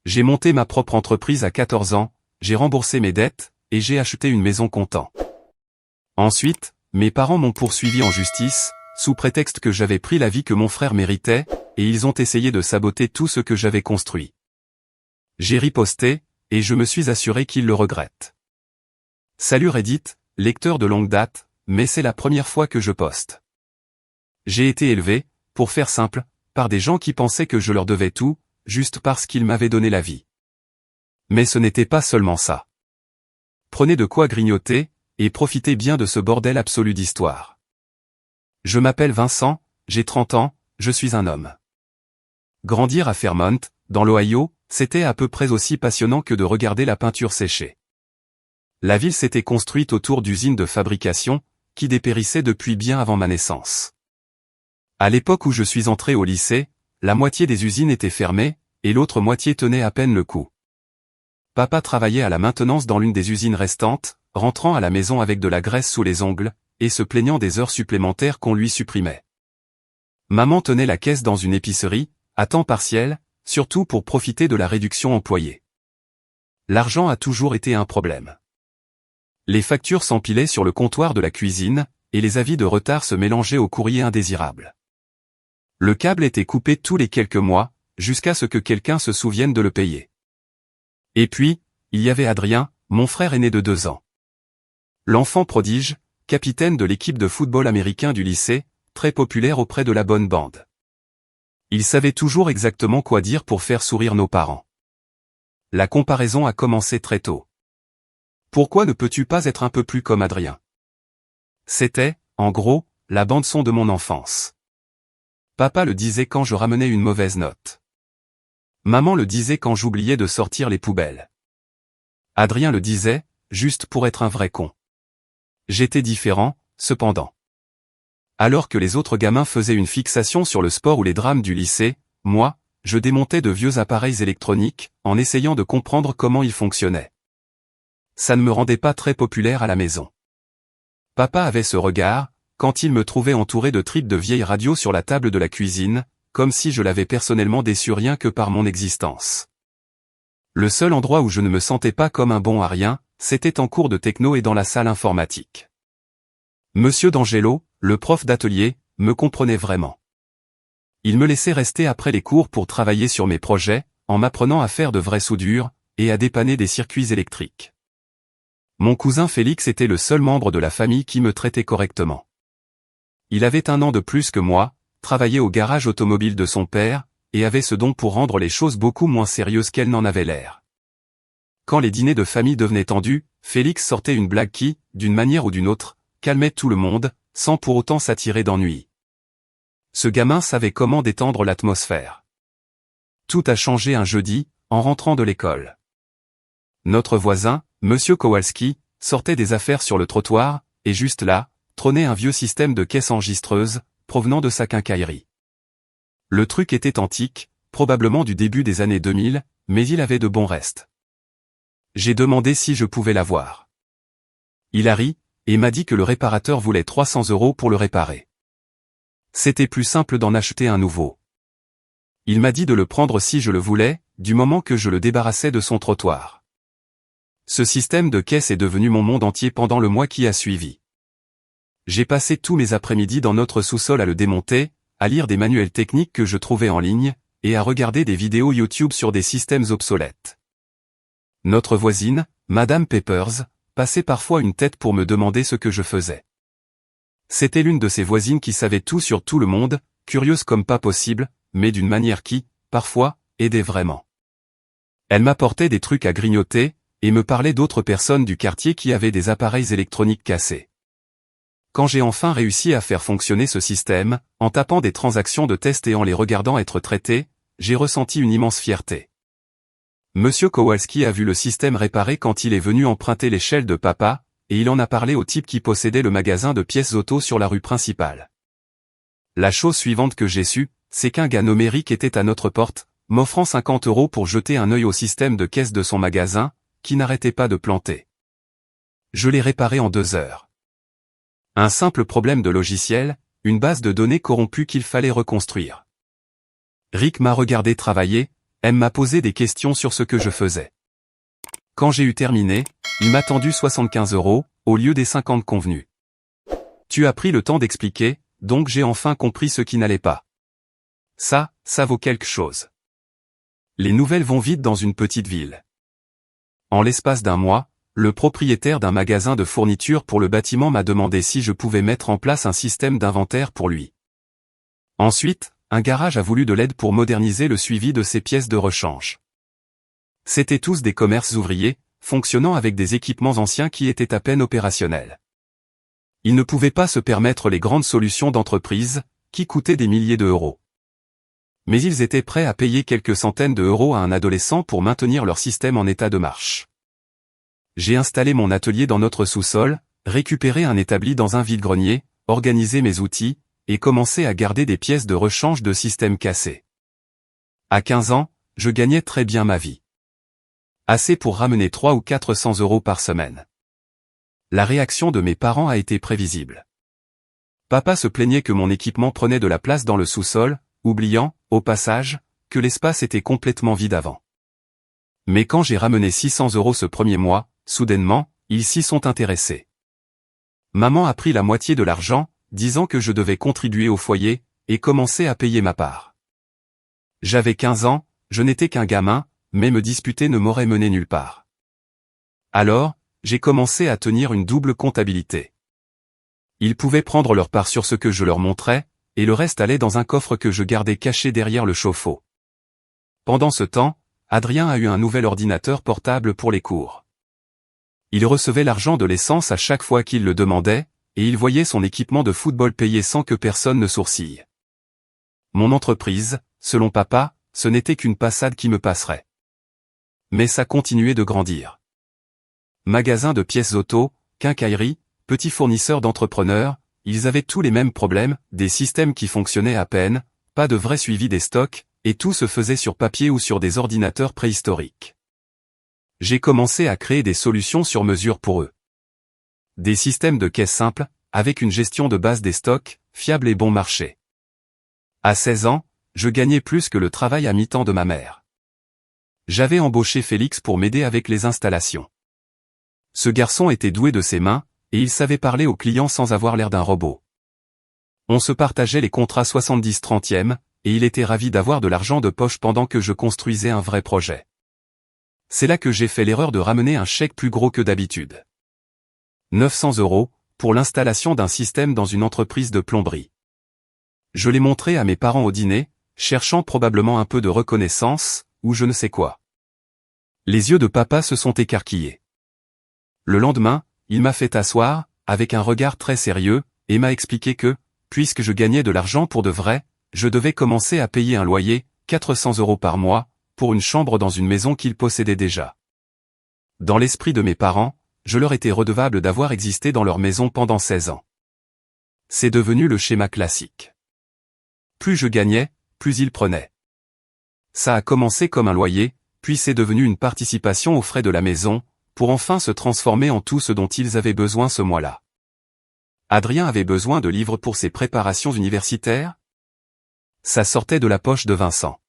J'ai monté ma propre entreprise à 14 ans, j'ai remboursé mes dettes, et j'ai acheté une maison content. Ensuite, mes parents m'ont poursuivi en justice, sous prétexte que j'avais pris la vie que mon frère méritait, et ils ont essayé de saboter tout ce que j'avais construit. J'ai riposté, et je me suis assuré qu'ils le regrettent. Salut Reddit, lecteur de longue date, mais c'est la première fois que je poste. J'ai été élevé, pour faire simple, par des gens qui pensaient que je leur devais tout, juste parce qu'ils m'avaient donné la vie. Mais ce n'était pas seulement ça. Prenez de quoi grignoter, et profitez bien de ce bordel absolu d'histoire. Je m'appelle Vincent, j'ai 30 ans, je suis un homme. Grandir à Fairmont, dans l'Ohio, c'était à peu près aussi passionnant que de regarder la peinture sécher. La ville s'était construite autour d'usines de fabrication, qui dépérissaient depuis bien avant ma naissance. À l'époque où je suis entré au lycée, la moitié des usines étaient fermées, et l'autre moitié tenait à peine le coup. Papa travaillait à la maintenance dans l'une des usines restantes, rentrant à la maison avec de la graisse sous les ongles, et se plaignant des heures supplémentaires qu'on lui supprimait. Maman tenait la caisse dans une épicerie, à temps partiel, surtout pour profiter de la réduction employée. L'argent a toujours été un problème. Les factures s'empilaient sur le comptoir de la cuisine, et les avis de retard se mélangeaient aux courriers indésirables. Le câble était coupé tous les quelques mois, jusqu'à ce que quelqu'un se souvienne de le payer. Et puis, il y avait Adrien, mon frère aîné de 2 ans. L'enfant prodige, capitaine de l'équipe de football américain du lycée, très populaire auprès de la bonne bande. Il savait toujours exactement quoi dire pour faire sourire nos parents. La comparaison a commencé très tôt. Pourquoi ne peux-tu pas être un peu plus comme Adrien? C'était, en gros, la bande-son de mon enfance. Papa le disait quand je ramenais une mauvaise note. Maman le disait quand j'oubliais de sortir les poubelles. Adrien le disait, juste pour être un vrai con. J'étais différent, cependant. Alors que les autres gamins faisaient une fixation sur le sport ou les drames du lycée, moi, je démontais de vieux appareils électroniques, en essayant de comprendre comment ils fonctionnaient. Ça ne me rendait pas très populaire à la maison. Papa avait ce regard, quand il me trouvait entouré de tripes de vieilles radios sur la table de la cuisine, comme si je l'avais personnellement déçu rien que par mon existence. Le seul endroit où je ne me sentais pas comme un bon à rien, c'était en cours de techno et dans la salle informatique. Monsieur D'Angelo, le prof d'atelier, me comprenait vraiment. Il me laissait rester après les cours pour travailler sur mes projets, en m'apprenant à faire de vraies soudures, et à dépanner des circuits électriques. Mon cousin Félix était le seul membre de la famille qui me traitait correctement. Il avait 1 an de plus que moi, travaillait au garage automobile de son père, et avait ce don pour rendre les choses beaucoup moins sérieuses qu'elles n'en avaient l'air. Quand les dîners de famille devenaient tendus, Félix sortait une blague qui, d'une manière ou d'une autre, calmait tout le monde, sans pour autant s'attirer d'ennui. Ce gamin savait comment détendre l'atmosphère. Tout a changé un jeudi, en rentrant de l'école. Notre voisin, Monsieur Kowalski, sortait des affaires sur le trottoir, et juste là, trônait un vieux système de caisse enregistreuse, provenant de sa quincaillerie. Le truc était antique, probablement du début des années 2000, mais il avait de bons restes. J'ai demandé si je pouvais l'avoir. Il a ri, et m'a dit que le réparateur voulait 300 € pour le réparer. C'était plus simple d'en acheter un nouveau. Il m'a dit de le prendre si je le voulais, du moment que je le débarrassais de son trottoir. Ce système de caisse est devenu mon monde entier pendant le mois qui a suivi. J'ai passé tous mes après-midi dans notre sous-sol à le démonter, à lire des manuels techniques que je trouvais en ligne, et à regarder des vidéos YouTube sur des systèmes obsolètes. Notre voisine, Madame Peppers, passait parfois une tête pour me demander ce que je faisais. C'était l'une de ces voisines qui savait tout sur tout le monde, curieuse comme pas possible, mais d'une manière qui, parfois, aidait vraiment. Elle m'apportait des trucs à grignoter, et me parlait d'autres personnes du quartier qui avaient des appareils électroniques cassés. Quand j'ai enfin réussi à faire fonctionner ce système, en tapant des transactions de test et en les regardant être traitées, j'ai ressenti une immense fierté. Monsieur Kowalski a vu le système réparé quand il est venu emprunter l'échelle de papa, et il en a parlé au type qui possédait le magasin de pièces auto sur la rue principale. La chose suivante que j'ai su, c'est qu'un gars nommé Rick était à notre porte, m'offrant 50 € pour jeter un œil au système de caisse de son magasin, qui n'arrêtait pas de planter. Je l'ai réparé en 2 heures. Un simple problème de logiciel, une base de données corrompue qu'il fallait reconstruire. Rick m'a regardé travailler, Elle m'a posé des questions sur ce que je faisais. Quand j'ai eu terminé, il m'a tendu 75 € au lieu des 50 convenus. Tu as pris le temps d'expliquer, donc j'ai enfin compris ce qui n'allait pas. Ça vaut quelque chose. Les nouvelles vont vite dans une petite ville. En l'espace d'un mois, le propriétaire d'un magasin de fournitures pour le bâtiment m'a demandé si je pouvais mettre en place un système d'inventaire pour lui. Ensuite, un garage a voulu de l'aide pour moderniser le suivi de ses pièces de rechange. C'étaient tous des commerces ouvriers, fonctionnant avec des équipements anciens qui étaient à peine opérationnels. Ils ne pouvaient pas se permettre les grandes solutions d'entreprise, qui coûtaient des milliers d'euros. Mais ils étaient prêts à payer quelques centaines d'euros à un adolescent pour maintenir leur système en état de marche. J'ai installé mon atelier dans notre sous-sol, récupéré un établi dans un vide-grenier, organisé mes outils, et commencé à garder des pièces de rechange de systèmes cassés. À 15 ans, je gagnais très bien ma vie. Assez pour ramener 300 ou 400 € par semaine. La réaction de mes parents a été prévisible. Papa se plaignait que mon équipement prenait de la place dans le sous-sol, oubliant, au passage, que l'espace était complètement vide avant. Mais quand j'ai ramené 600 € ce premier mois, soudainement, ils s'y sont intéressés. Maman a pris la moitié de l'argent, disant que je devais contribuer au foyer, et commencer à payer ma part. J'avais 15 ans, je n'étais qu'un gamin, mais me disputer ne m'aurait mené nulle part. Alors, j'ai commencé à tenir une double comptabilité. Ils pouvaient prendre leur part sur ce que je leur montrais, et le reste allait dans un coffre que je gardais caché derrière le chauffe-eau. Pendant ce temps, Adrien a eu un nouvel ordinateur portable pour les cours. Il recevait l'argent de l'essence à chaque fois qu'il le demandait, et il voyait son équipement de football payé sans que personne ne sourcille. Mon entreprise, selon papa, ce n'était qu'une passade qui me passerait. Mais ça continuait de grandir. Magasin de pièces auto, quincaillerie, petits fournisseurs d'entrepreneurs, ils avaient tous les mêmes problèmes, des systèmes qui fonctionnaient à peine, pas de vrai suivi des stocks, et tout se faisait sur papier ou sur des ordinateurs préhistoriques. J'ai commencé à créer des solutions sur mesure pour eux. Des systèmes de caisse simples, avec une gestion de base des stocks, fiable et bon marché. À 16 ans, je gagnais plus que le travail à mi-temps de ma mère. J'avais embauché Félix pour m'aider avec les installations. Ce garçon était doué de ses mains, et il savait parler aux clients sans avoir l'air d'un robot. On se partageait les contrats 70/30, et il était ravi d'avoir de l'argent de poche pendant que je construisais un vrai projet. C'est là que j'ai fait l'erreur de ramener un chèque plus gros que d'habitude. 900 € pour l'installation d'un système dans une entreprise de plomberie. Je l'ai montré à mes parents au dîner, cherchant probablement un peu de reconnaissance, ou je ne sais quoi. Les yeux de papa se sont écarquillés. Le lendemain, il m'a fait asseoir, avec un regard très sérieux, et m'a expliqué que, puisque je gagnais de l'argent pour de vrai, je devais commencer à payer un loyer, 400 € par mois, pour une chambre dans une maison qu'ils possédaient déjà. Dans l'esprit de mes parents, je leur étais redevable d'avoir existé dans leur maison pendant 16 ans. C'est devenu le schéma classique. Plus je gagnais, plus ils prenaient. Ça a commencé comme un loyer, puis c'est devenu une participation aux frais de la maison, pour enfin se transformer en tout ce dont ils avaient besoin ce mois-là. Adrien avait besoin de livres pour ses préparations universitaires? Ça sortait de la poche de Vincent.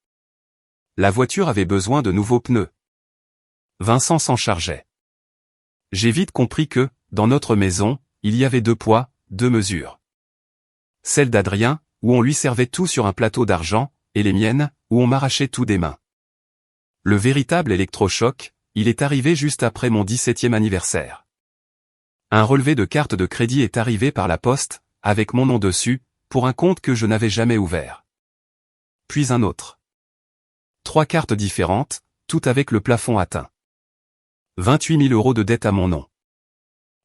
La voiture avait besoin de nouveaux pneus. Vincent s'en chargeait. J'ai vite compris que, dans notre maison, il y avait 2 poids, 2 mesures. Celle d'Adrien, où on lui servait tout sur un plateau d'argent, et les miennes, où on m'arrachait tout des mains. Le véritable électrochoc, il est arrivé juste après mon 17e anniversaire. Un relevé de carte de crédit est arrivé par la poste, avec mon nom dessus, pour un compte que je n'avais jamais ouvert. Puis un autre. 3 cartes différentes, toutes avec le plafond atteint. 28 000 € de dette à mon nom.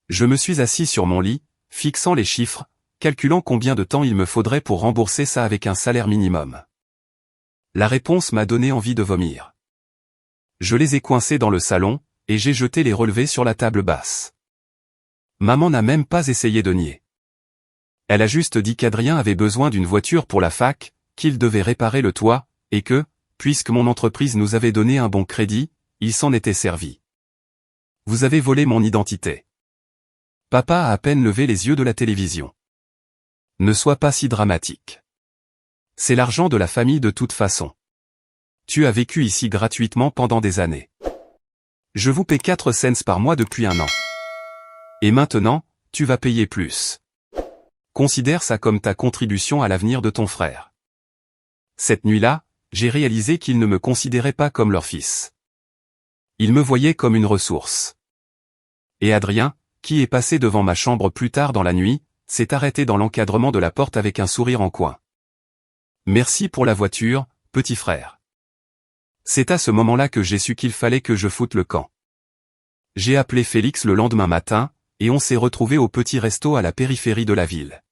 Je me suis assis sur mon lit, fixant les chiffres, calculant combien de temps il me faudrait pour rembourser ça avec un salaire minimum. La réponse m'a donné envie de vomir. Je les ai coincés dans le salon, et j'ai jeté les relevés sur la table basse. Maman n'a même pas essayé de nier. Elle a juste dit qu'Adrien avait besoin d'une voiture pour la fac, qu'il devait réparer le toit, et que, puisque mon entreprise nous avait donné un bon crédit, il s'en était servi. Vous avez volé mon identité. Papa a à peine levé les yeux de la télévision. Ne sois pas si dramatique. C'est l'argent de la famille de toute façon. tu as vécu ici gratuitement pendant des années. Je vous paie 4 cents par mois depuis 1 an. Et maintenant, tu vas payer plus. Considère ça comme ta contribution à l'avenir de ton frère. Cette nuit-là, j'ai réalisé qu'ils ne me considéraient pas comme leur fils. Ils me voyaient comme une ressource. Et Adrien, qui est passé devant ma chambre plus tard dans la nuit, s'est arrêté dans l'encadrement de la porte avec un sourire en coin. Merci pour la voiture, petit frère. C'est à ce moment-là que j'ai su qu'il fallait que je foute le camp. J'ai appelé Félix le lendemain matin, et on s'est retrouvé au petit resto à la périphérie de la ville.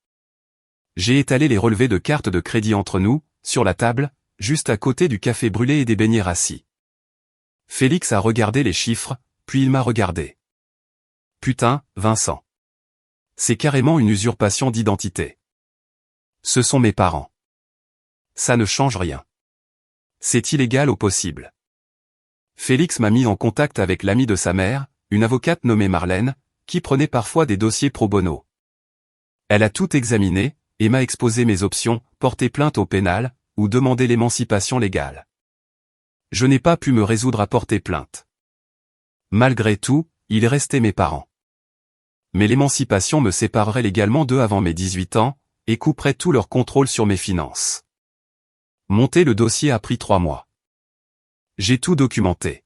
J'ai étalé les relevés de cartes de crédit entre nous, sur la table, juste à côté du café brûlé et des beignets rassis. Félix a regardé les chiffres, puis il m'a regardé. Putain, Vincent. C'est carrément une usurpation d'identité. Ce sont mes parents. Ça ne change rien. C'est illégal au possible. Félix m'a mis en contact avec l'amie de sa mère, une avocate nommée Marlène, qui prenait parfois des dossiers pro bono. Elle a tout examiné, et m'a exposé mes options, porter plainte au pénal, ou demander l'émancipation légale. Je n'ai pas pu me résoudre à porter plainte. Malgré tout, il restait mes parents. Mais l'émancipation me séparerait légalement d'eux avant mes 18 ans, et couperait tout leur contrôle sur mes finances. Monter le dossier a pris 3 mois. J'ai tout documenté.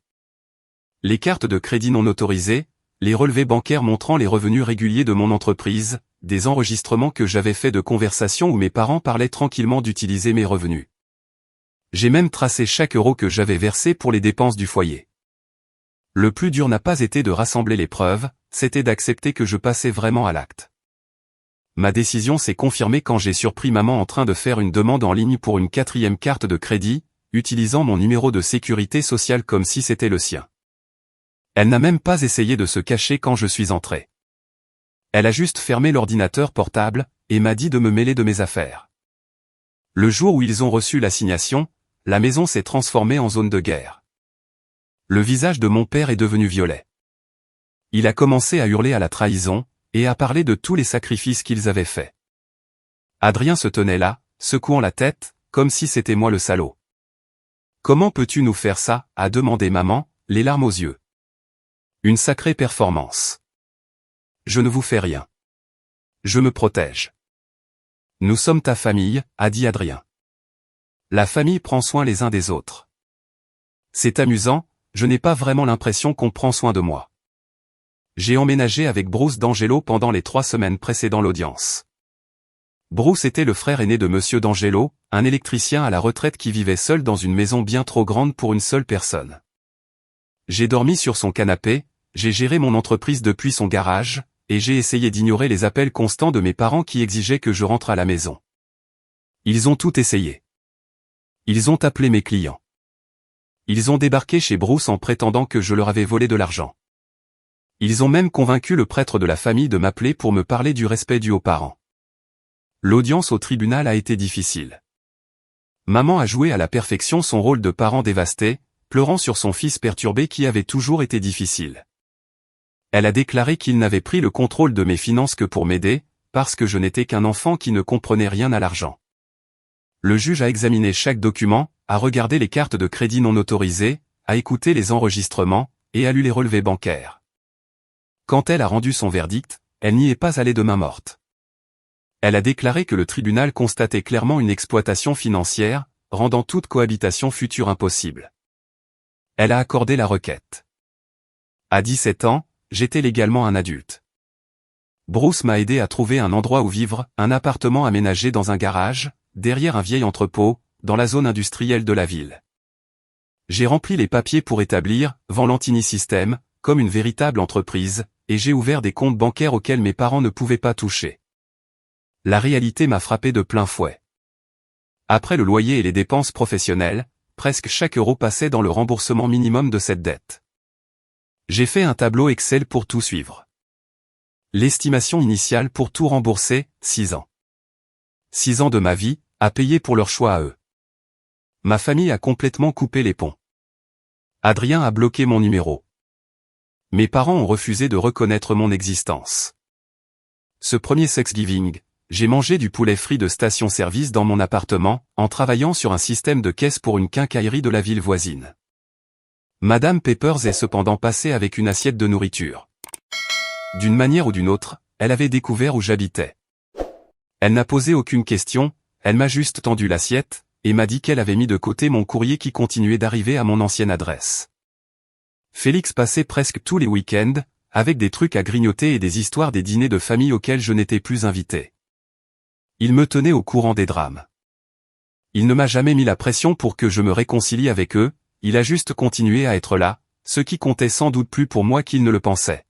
Les cartes de crédit non autorisées, les relevés bancaires montrant les revenus réguliers de mon entreprise, des enregistrements que j'avais faits de conversations où mes parents parlaient tranquillement d'utiliser mes revenus. J'ai même tracé chaque euro que j'avais versé pour les dépenses du foyer. Le plus dur n'a pas été de rassembler les preuves, c'était d'accepter que je passais vraiment à l'acte. Ma décision s'est confirmée quand j'ai surpris maman en train de faire une demande en ligne pour une 4e carte de crédit, utilisant mon numéro de sécurité sociale comme si c'était le sien. Elle n'a même pas essayé de se cacher quand je suis entré. Elle a juste fermé l'ordinateur portable, et m'a dit de me mêler de mes affaires. Le jour où ils ont reçu l'assignation, la maison s'est transformée en zone de guerre. Le visage de mon père est devenu violet. Il a commencé à hurler à la trahison, et à parler de tous les sacrifices qu'ils avaient faits. Adrien se tenait là, secouant la tête, comme si c'était moi le salaud. « Comment peux-tu nous faire ça ?» a demandé maman, les larmes aux yeux. Une sacrée performance. Je ne vous fais rien. Je me protège. Nous sommes ta famille, a dit Adrien. La famille prend soin les uns des autres. C'est amusant, je n'ai pas vraiment l'impression qu'on prend soin de moi. J'ai emménagé avec Bruce D'Angelo pendant les 3 semaines précédant l'audience. Bruce était le frère aîné de Monsieur D'Angelo, un électricien à la retraite qui vivait seul dans une maison bien trop grande pour une seule personne. J'ai dormi sur son canapé, j'ai géré mon entreprise depuis son garage, et j'ai essayé d'ignorer les appels constants de mes parents qui exigeaient que je rentre à la maison. Ils ont tout essayé. Ils ont appelé mes clients. Ils ont débarqué chez Bruce en prétendant que je leur avais volé de l'argent. Ils ont même convaincu le prêtre de la famille de m'appeler pour me parler du respect dû aux parents. L'audience au tribunal a été difficile. Maman a joué à la perfection son rôle de parent dévasté, pleurant sur son fils perturbé qui avait toujours été difficile. Elle a déclaré qu'il n'avait pris le contrôle de mes finances que pour m'aider, parce que je n'étais qu'un enfant qui ne comprenait rien à l'argent. Le juge a examiné chaque document, a regardé les cartes de crédit non autorisées, a écouté les enregistrements, et a lu les relevés bancaires. Quand elle a rendu son verdict, elle n'y est pas allée de main morte. Elle a déclaré que le tribunal constatait clairement une exploitation financière, rendant toute cohabitation future impossible. Elle a accordé la requête. À 17 ans, j'étais légalement un adulte. Bruce m'a aidé à trouver un endroit où vivre, un appartement aménagé dans un garage, derrière un vieil entrepôt, dans la zone industrielle de la ville. J'ai rempli les papiers pour établir Valentini System, comme une véritable entreprise, et j'ai ouvert des comptes bancaires auxquels mes parents ne pouvaient pas toucher. La réalité m'a frappé de plein fouet. Après le loyer et les dépenses professionnelles, presque chaque euro passait dans le remboursement minimum de cette dette. J'ai fait un tableau Excel pour tout suivre. L'estimation initiale pour tout rembourser, 6 ans. 6 ans de ma vie, à payer pour leur choix à eux. Ma famille a complètement coupé les ponts. Adrien a bloqué mon numéro. Mes parents ont refusé de reconnaître mon existence. Ce premier Thanksgiving, j'ai mangé du poulet frit de station-service dans mon appartement, en travaillant sur un système de caisse pour une quincaillerie de la ville voisine. Madame Peppers est cependant passée avec une assiette de nourriture. D'une manière ou d'une autre, elle avait découvert où j'habitais. Elle n'a posé aucune question, elle m'a juste tendu l'assiette, et m'a dit qu'elle avait mis de côté mon courrier qui continuait d'arriver à mon ancienne adresse. Félix passait presque tous les week-ends, avec des trucs à grignoter et des histoires des dîners de famille auxquels je n'étais plus invité. Il me tenait au courant des drames. Il ne m'a jamais mis la pression pour que je me réconcilie avec eux, il a juste continué à être là, ce qui comptait sans doute plus pour moi qu'il ne le pensait.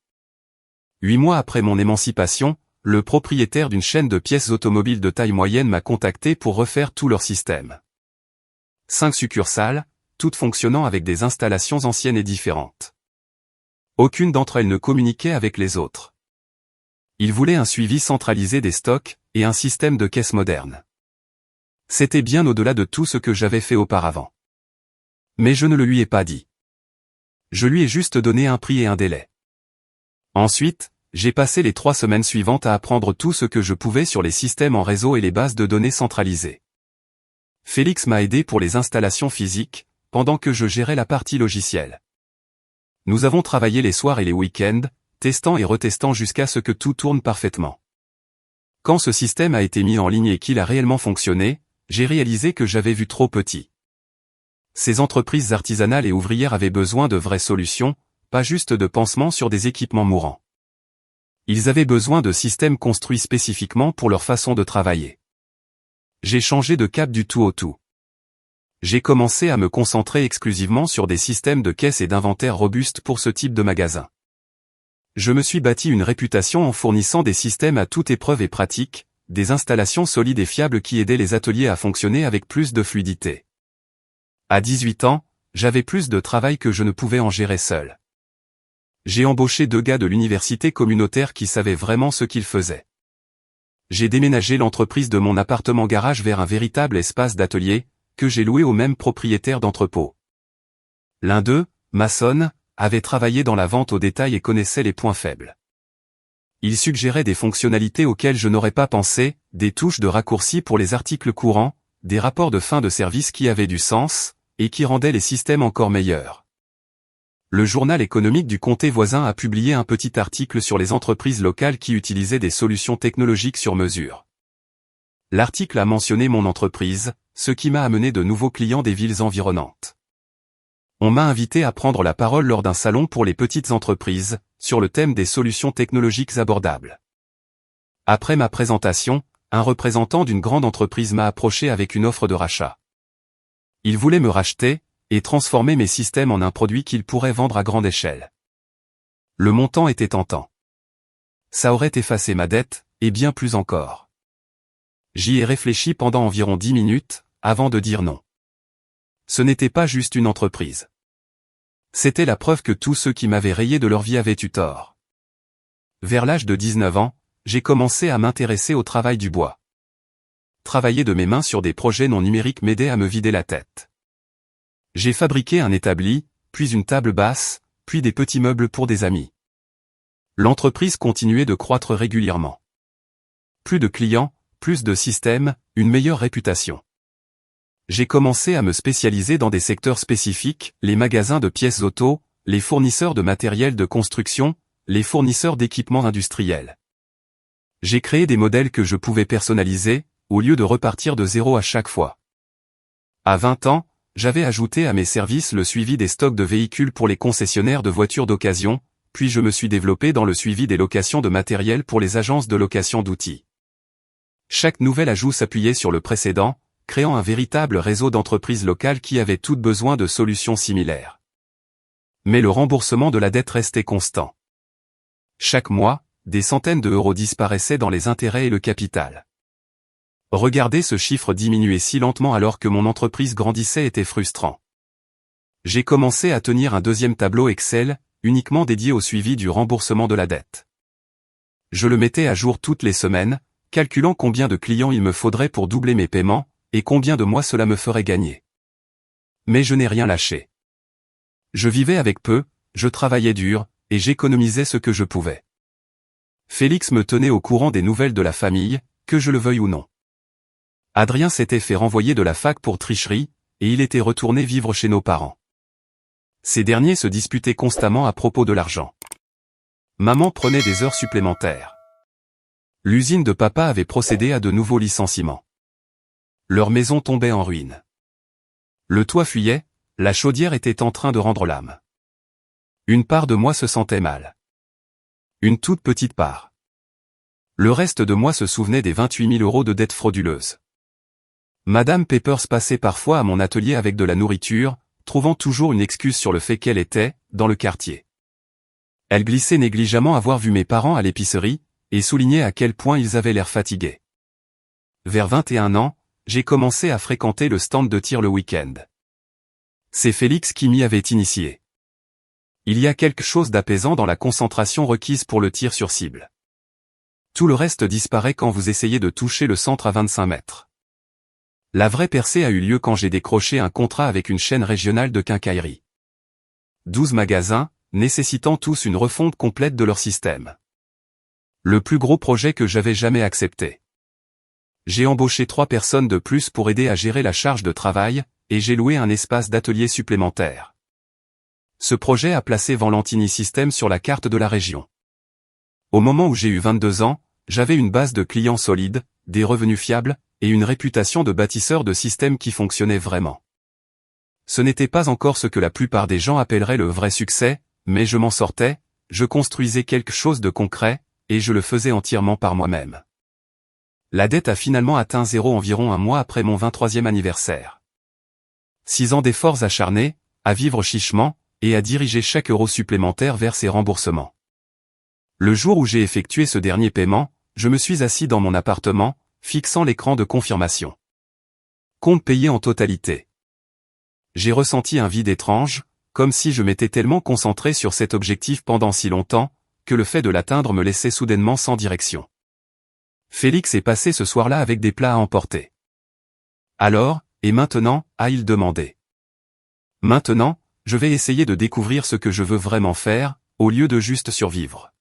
8 mois après mon émancipation, le propriétaire d'une chaîne de pièces automobiles de taille moyenne m'a contacté pour refaire tout leur système. 5 succursales, toutes fonctionnant avec des installations anciennes et différentes. Aucune d'entre elles ne communiquait avec les autres. Il voulait un suivi centralisé des stocks, et un système de caisse moderne. C'était bien au-delà de tout ce que j'avais fait auparavant. Mais je ne le lui ai pas dit. Je lui ai juste donné un prix et un délai. Ensuite, j'ai passé les 3 semaines suivantes à apprendre tout ce que je pouvais sur les systèmes en réseau et les bases de données centralisées. Félix m'a aidé pour les installations physiques, pendant que je gérais la partie logicielle. Nous avons travaillé les soirs et les week-ends, testant et retestant jusqu'à ce que tout tourne parfaitement. Quand ce système a été mis en ligne et qu'il a réellement fonctionné, j'ai réalisé que j'avais vu trop petit. Ces entreprises artisanales et ouvrières avaient besoin de vraies solutions, pas juste de pansements sur des équipements mourants. Ils avaient besoin de systèmes construits spécifiquement pour leur façon de travailler. J'ai changé de cap du tout au tout. J'ai commencé à me concentrer exclusivement sur des systèmes de caisse et d'inventaire robustes pour ce type de magasin. Je me suis bâti une réputation en fournissant des systèmes à toute épreuve et pratique, des installations solides et fiables qui aidaient les ateliers à fonctionner avec plus de fluidité. À 18 ans, j'avais plus de travail que je ne pouvais en gérer seul. J'ai embauché 2 gars de l'université communautaire qui savaient vraiment ce qu'ils faisaient. J'ai déménagé l'entreprise de mon appartement-garage vers un véritable espace d'atelier, que j'ai loué au même propriétaire d'entrepôt. L'un d'eux, maçon, avait travaillé dans la vente au détail et connaissait les points faibles. Il suggérait des fonctionnalités auxquelles je n'aurais pas pensé, des touches de raccourci pour les articles courants, des rapports de fin de service qui avaient du sens, et qui rendaient les systèmes encore meilleurs. Le journal économique du comté voisin a publié un petit article sur les entreprises locales qui utilisaient des solutions technologiques sur mesure. L'article a mentionné mon entreprise, ce qui m'a amené de nouveaux clients des villes environnantes. On m'a invité à prendre la parole lors d'un salon pour les petites entreprises, sur le thème des solutions technologiques abordables. Après ma présentation, un représentant d'une grande entreprise m'a approché avec une offre de rachat. Il voulait me racheter, et transformer mes systèmes en un produit qu'il pourrait vendre à grande échelle. Le montant était tentant. Ça aurait effacé ma dette, et bien plus encore. J'y ai réfléchi pendant environ 10 minutes, avant de dire non. Ce n'était pas juste une entreprise. C'était la preuve que tous ceux qui m'avaient rayé de leur vie avaient eu tort. Vers l'âge de 19 ans, j'ai commencé à m'intéresser au travail du bois. Travailler de mes mains sur des projets non numériques m'aidait à me vider la tête. J'ai fabriqué un établi, puis une table basse, puis des petits meubles pour des amis. L'entreprise continuait de croître régulièrement. Plus de clients, plus de systèmes, une meilleure réputation. J'ai commencé à me spécialiser dans des secteurs spécifiques, les magasins de pièces auto, les fournisseurs de matériel de construction, les fournisseurs d'équipements industriels. J'ai créé des modèles que je pouvais personnaliser, au lieu de repartir de zéro à chaque fois. À 20 ans, j'avais ajouté à mes services le suivi des stocks de véhicules pour les concessionnaires de voitures d'occasion, puis je me suis développé dans le suivi des locations de matériel pour les agences de location d'outils. Chaque nouvel ajout s'appuyait sur le précédent, créant un véritable réseau d'entreprises locales qui avaient toutes besoin de solutions similaires. Mais le remboursement de la dette restait constant. Chaque mois, des centaines d'euros disparaissaient dans les intérêts et le capital. Regarder ce chiffre diminuer si lentement alors que mon entreprise grandissait était frustrant. J'ai commencé à tenir un deuxième tableau Excel, uniquement dédié au suivi du remboursement de la dette. Je le mettais à jour toutes les semaines, calculant combien de clients il me faudrait pour doubler mes paiements, et combien de mois cela me ferait gagner. Mais je n'ai rien lâché. Je vivais avec peu, je travaillais dur, et j'économisais ce que je pouvais. Félix me tenait au courant des nouvelles de la famille, que je le veuille ou non. Adrien s'était fait renvoyer de la fac pour tricherie, et il était retourné vivre chez nos parents. Ces derniers se disputaient constamment à propos de l'argent. Maman prenait des heures supplémentaires. L'usine de papa avait procédé à de nouveaux licenciements. Leur maison tombait en ruine. Le toit fuyait, la chaudière était en train de rendre l'âme. Une part de moi se sentait mal. Une toute petite part. Le reste de moi se souvenait des 28 000 € de dettes frauduleuses. Madame Peppers passait parfois à mon atelier avec de la nourriture, trouvant toujours une excuse sur le fait qu'elle était, dans le quartier. Elle glissait négligemment avoir vu mes parents à l'épicerie, et soulignait à quel point ils avaient l'air fatigués. Vers 21 ans, j'ai commencé à fréquenter le stand de tir le week-end. C'est Félix qui m'y avait initié. Il y a quelque chose d'apaisant dans la concentration requise pour le tir sur cible. Tout le reste disparaît quand vous essayez de toucher le centre à 25 mètres. La vraie percée a eu lieu quand j'ai décroché un contrat avec une chaîne régionale de quincaillerie. 12 magasins, nécessitant tous une refonte complète de leur système. Le plus gros projet que j'avais jamais accepté. J'ai embauché 3 personnes de plus pour aider à gérer la charge de travail, et j'ai loué un espace d'atelier supplémentaire. Ce projet a placé Valentini Systems sur la carte de la région. Au moment où j'ai eu 22 ans, j'avais une base de clients solides, des revenus fiables, et une réputation de bâtisseur de systèmes qui fonctionnait vraiment. Ce n'était pas encore ce que la plupart des gens appelleraient le vrai succès, mais je m'en sortais, je construisais quelque chose de concret, et je le faisais entièrement par moi-même. La dette a finalement atteint 0 environ un mois après mon 23e anniversaire. 6 ans d'efforts acharnés, à vivre chichement, et à diriger chaque euro supplémentaire vers ses remboursements. Le jour où j'ai effectué ce dernier paiement, je me suis assis dans mon appartement, fixant l'écran de confirmation. Compte payé en totalité. J'ai ressenti un vide étrange, comme si je m'étais tellement concentré sur cet objectif pendant si longtemps, que le fait de l'atteindre me laissait soudainement sans direction. Félix est passé ce soir-là avec des plats à emporter. Alors, et maintenant, a-t-il demandé. Maintenant, je vais essayer de découvrir ce que je veux vraiment faire, au lieu de juste survivre.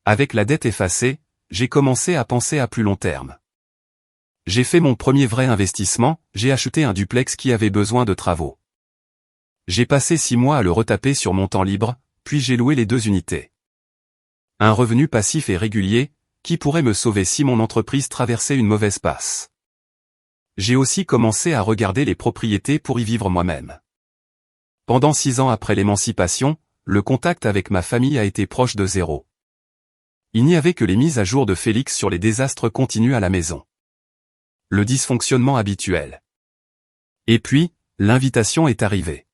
Avec la dette effacée, j'ai commencé à penser à plus long terme. J'ai fait mon premier vrai investissement, j'ai acheté un duplex qui avait besoin de travaux. J'ai passé 6 mois à le retaper sur mon temps libre, puis j'ai loué les 2 unités. Un revenu passif et régulier, qui pourrait me sauver si mon entreprise traversait une mauvaise passe. J'ai aussi commencé à regarder les propriétés pour y vivre moi-même. Pendant 6 ans après l'émancipation, le contact avec ma famille a été proche de 0. Il n'y avait que les mises à jour de Félix sur les désastres continus à la maison. Le dysfonctionnement habituel. Et puis, l'invitation est arrivée.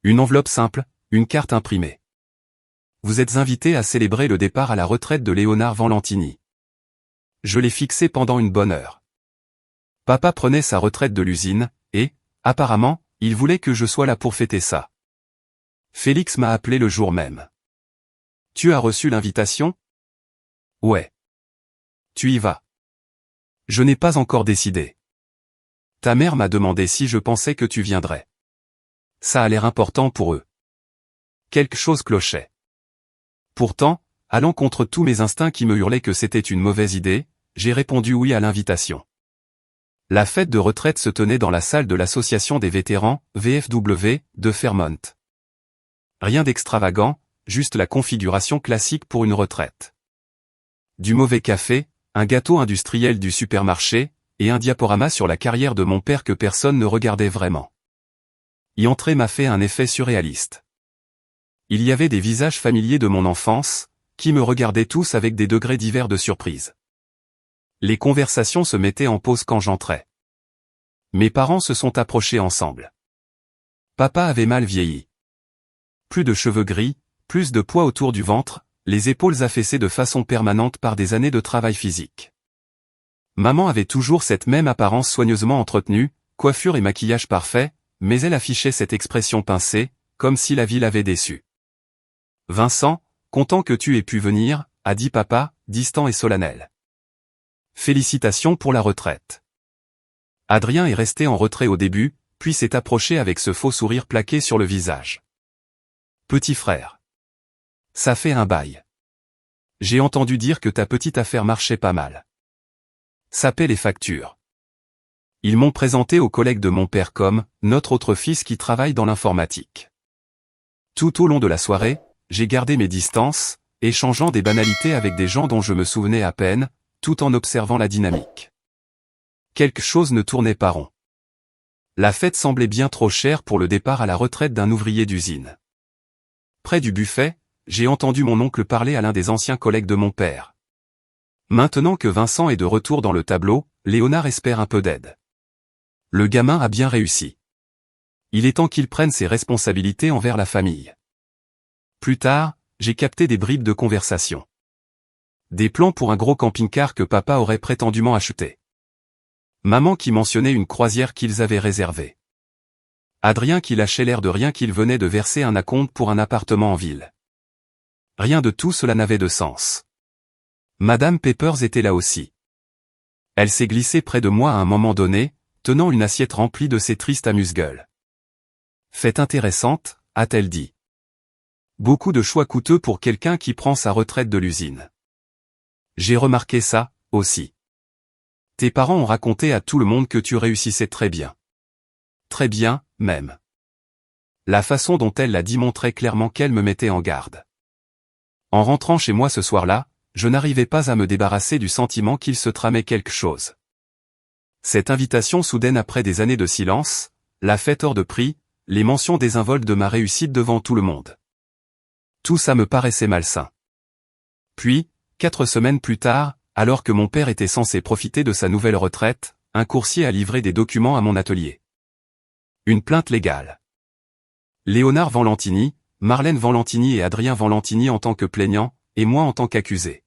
Une enveloppe simple, une carte imprimée. Vous êtes invité à célébrer le départ à la retraite de Léonard Valentini. Je l'ai fixé pendant une bonne heure. Papa prenait sa retraite de l'usine, et, apparemment, il voulait que je sois là pour fêter ça. Félix m'a appelé le jour même. Tu as reçu l'invitation? Ouais. Tu y vas? Je n'ai pas encore décidé. Ta mère m'a demandé si je pensais que tu viendrais. Ça a l'air important pour eux. Quelque chose clochait. Pourtant, allant contre tous mes instincts qui me hurlaient que c'était une mauvaise idée, j'ai répondu oui à l'invitation. La fête de retraite se tenait dans la salle de l'association des vétérans, VFW, de Fairmont. Rien d'extravagant, juste la configuration classique pour une retraite. Du mauvais café, un gâteau industriel du supermarché, et un diaporama sur la carrière de mon père que personne ne regardait vraiment. Y entrer m'a fait un effet surréaliste. Il y avait des visages familiers de mon enfance, qui me regardaient tous avec des degrés divers de surprise. Les conversations se mettaient en pause quand j'entrais. Mes parents se sont approchés ensemble. Papa avait mal vieilli. Plus de cheveux gris, plus de poids autour du ventre, les épaules affaissées de façon permanente par des années de travail physique. Maman avait toujours cette même apparence soigneusement entretenue, coiffure et maquillage parfait, mais elle affichait cette expression pincée, comme si la vie l'avait déçue. Vincent, content que tu aies pu venir, a dit papa, distant et solennel. Félicitations pour la retraite. Adrien est resté en retrait au début, puis s'est approché avec ce faux sourire plaqué sur le visage. Petit frère. Ça fait un bail. J'ai entendu dire que ta petite affaire marchait pas mal. sapaient les factures. Ils m'ont présenté aux collègues de mon père comme notre autre fils qui travaille dans l'informatique. Tout au long de la soirée, j'ai gardé mes distances, échangeant des banalités avec des gens dont je me souvenais à peine, tout en observant la dynamique. Quelque chose ne tournait pas rond. La fête semblait bien trop chère pour le départ à la retraite d'un ouvrier d'usine. Près du buffet, j'ai entendu mon oncle parler à l'un des anciens collègues de mon père. Maintenant que Vincent est de retour dans le tableau, Léonard espère un peu d'aide. Le gamin a bien réussi. Il est temps qu'il prenne ses responsabilités envers la famille. Plus tard, j'ai capté des bribes de conversation. Des plans pour un gros camping-car que papa aurait prétendument acheté. Maman qui mentionnait une croisière qu'ils avaient réservée. Adrien qui lâchait l'air de rien qu'il venait de verser un acompte pour un appartement en ville. Rien de tout cela n'avait de sens. Madame Peppers était là aussi. Elle s'est glissée près de moi à un moment donné, tenant une assiette remplie de ses tristes amuse-gueules. Fête intéressante, a-t-elle dit. Beaucoup de choix coûteux pour quelqu'un qui prend sa retraite de l'usine. J'ai remarqué ça, aussi. Tes parents ont raconté à tout le monde que tu réussissais très bien. Très bien, même. La façon dont elle l'a dit montrait clairement qu'elle me mettait en garde. En rentrant chez moi ce soir-là, je n'arrivais pas à me débarrasser du sentiment qu'il se tramait quelque chose. Cette invitation soudaine après des années de silence, la fête hors de prix, les mentions désinvoltes de ma réussite devant tout le monde. Tout ça me paraissait malsain. Puis, 4 semaines plus tard, alors que mon père était censé profiter de sa nouvelle retraite, un coursier a livré des documents à mon atelier. Une plainte légale. Léonard Valentini, Marlène Valentini et Adrien Valentini en tant que plaignants, et moi en tant qu'accusé.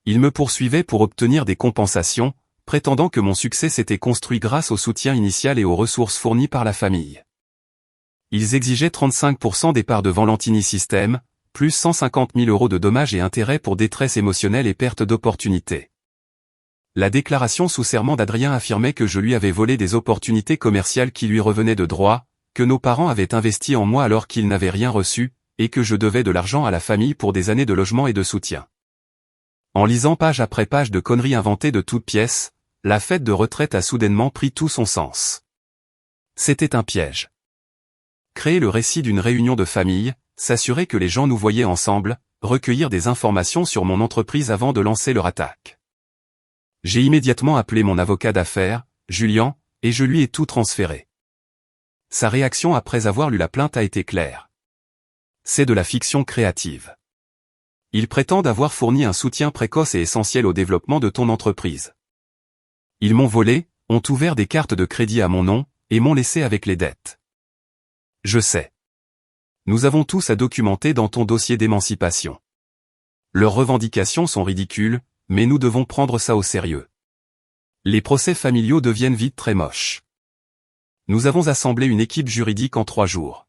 Ils me poursuivaient pour obtenir des compensations, prétendant que mon succès s'était construit grâce au soutien initial et aux ressources fournies par la famille. Ils exigeaient 35% des parts de Valentini System, plus 150 000 € de dommages et intérêts pour détresse émotionnelle et perte d'opportunités. La déclaration sous serment d'Adrien affirmait que je lui avais volé des opportunités commerciales qui lui revenaient de droit, que nos parents avaient investi en moi alors qu'ils n'avaient rien reçu, et que je devais de l'argent à la famille pour des années de logement et de soutien. En lisant page après page de conneries inventées de toutes pièces, la fête de retraite a soudainement pris tout son sens. C'était un piège. Créer le récit d'une réunion de famille, s'assurer que les gens nous voyaient ensemble, recueillir des informations sur mon entreprise avant de lancer leur attaque. J'ai immédiatement appelé mon avocat d'affaires, Julien, et je lui ai tout transféré. Sa réaction après avoir lu la plainte a été claire. C'est de la fiction créative. Ils prétendent avoir fourni un soutien précoce et essentiel au développement de ton entreprise. Ils m'ont volé, ont ouvert des cartes de crédit à mon nom, et m'ont laissé avec les dettes. Je sais. Nous avons tous à documenter dans ton dossier d'émancipation. Leurs revendications sont ridicules, mais nous devons prendre ça au sérieux. Les procès familiaux deviennent vite très moches. Nous avons assemblé une équipe juridique en 3 jours.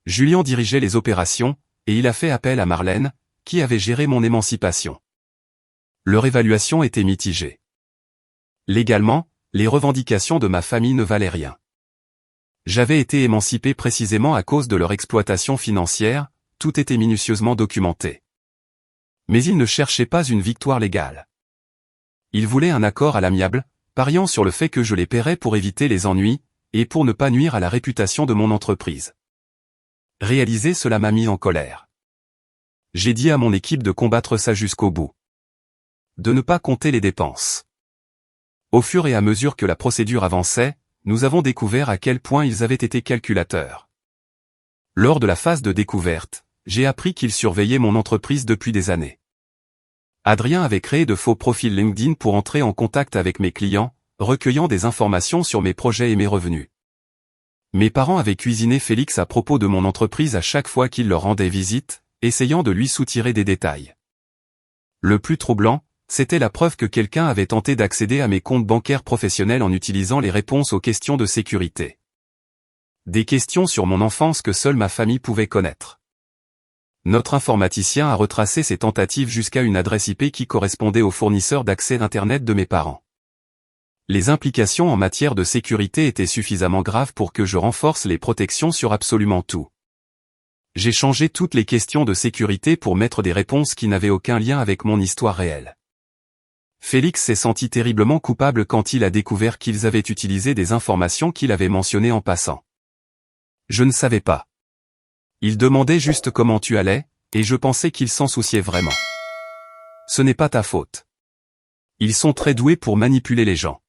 Julien dirigeait les opérations, et il a fait appel à Marlène, qui avait géré mon émancipation. Leur évaluation était mitigée. Légalement, les revendications de ma famille ne valaient rien. J'avais été émancipé précisément à cause de leur exploitation financière, tout était minutieusement documenté. Mais ils ne cherchaient pas une victoire légale. Ils voulaient un accord à l'amiable, pariant sur le fait que je les paierais pour éviter les ennuis, et pour ne pas nuire à la réputation de mon entreprise. Réaliser cela m'a mis en colère. J'ai dit à mon équipe de combattre ça jusqu'au bout. De ne pas compter les dépenses. Au fur et à mesure que la procédure avançait, nous avons découvert à quel point ils avaient été calculateurs. Lors de la phase de découverte, j'ai appris qu'ils surveillaient mon entreprise depuis des années. Adrien avait créé de faux profils LinkedIn pour entrer en contact avec mes clients, recueillant des informations sur mes projets et mes revenus. Mes parents avaient cuisiné Félix à propos de mon entreprise à chaque fois qu'il leur rendait visite, essayant de lui soutirer des détails. Le plus troublant, c'était la preuve que quelqu'un avait tenté d'accéder à mes comptes bancaires professionnels en utilisant les réponses aux questions de sécurité. Des questions sur mon enfance que seule ma famille pouvait connaître. Notre informaticien a retracé ces tentatives jusqu'à une adresse IP qui correspondait au fournisseur d'accès Internet de mes parents. Les implications en matière de sécurité étaient suffisamment graves pour que je renforce les protections sur absolument tout. J'ai changé toutes les questions de sécurité pour mettre des réponses qui n'avaient aucun lien avec mon histoire réelle. Félix s'est senti terriblement coupable quand il a découvert qu'ils avaient utilisé des informations qu'il avait mentionnées en passant. Je ne savais pas. Il demandait juste comment tu allais, et je pensais qu'il s'en souciait vraiment. Ce n'est pas ta faute. Ils sont très doués pour manipuler les gens.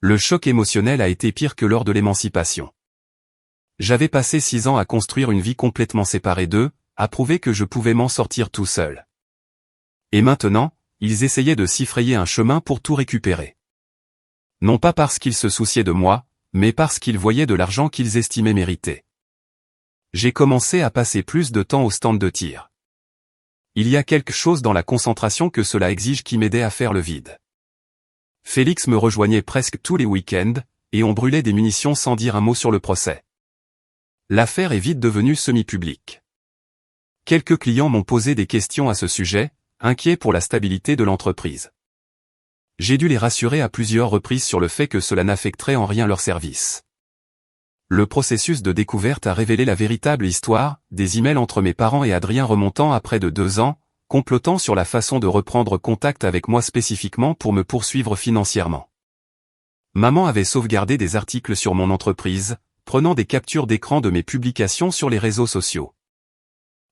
Le choc émotionnel a été pire que lors de l'émancipation. J'avais passé 6 ans à construire une vie complètement séparée d'eux, à prouver que je pouvais m'en sortir tout seul. Et maintenant, ils essayaient de s'y frayer un chemin pour tout récupérer. Non pas parce qu'ils se souciaient de moi, mais parce qu'ils voyaient de l'argent qu'ils estimaient mériter. J'ai commencé à passer plus de temps au stand de tir. Il y a quelque chose dans la concentration que cela exige qui m'aidait à faire le vide. Félix me rejoignait presque tous les week-ends, et on brûlait des munitions sans dire un mot sur le procès. L'affaire est vite devenue semi-publique. Quelques clients m'ont posé des questions à ce sujet, inquiets pour la stabilité de l'entreprise. J'ai dû les rassurer à plusieurs reprises sur le fait que cela n'affecterait en rien leur service. Le processus de découverte a révélé la véritable histoire, des emails entre mes parents et Adrien remontant à près de 2 ans, complotant sur la façon de reprendre contact avec moi spécifiquement pour me poursuivre financièrement. Maman avait sauvegardé des articles sur mon entreprise, prenant des captures d'écran de mes publications sur les réseaux sociaux.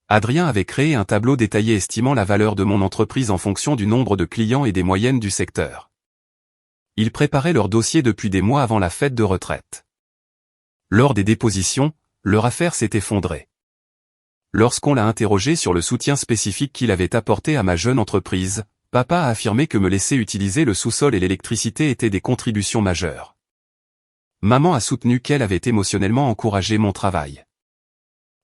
Adrien avait créé un tableau détaillé estimant la valeur de mon entreprise en fonction du nombre de clients et des moyennes du secteur. Ils préparaient leur dossier depuis des mois avant la fête de retraite. Lors des dépositions, leur affaire s'est effondrée. Lorsqu'on l'a interrogé sur le soutien spécifique qu'il avait apporté à ma jeune entreprise, papa a affirmé que me laisser utiliser le sous-sol et l'électricité étaient des contributions majeures. Maman a soutenu qu'elle avait émotionnellement encouragé mon travail.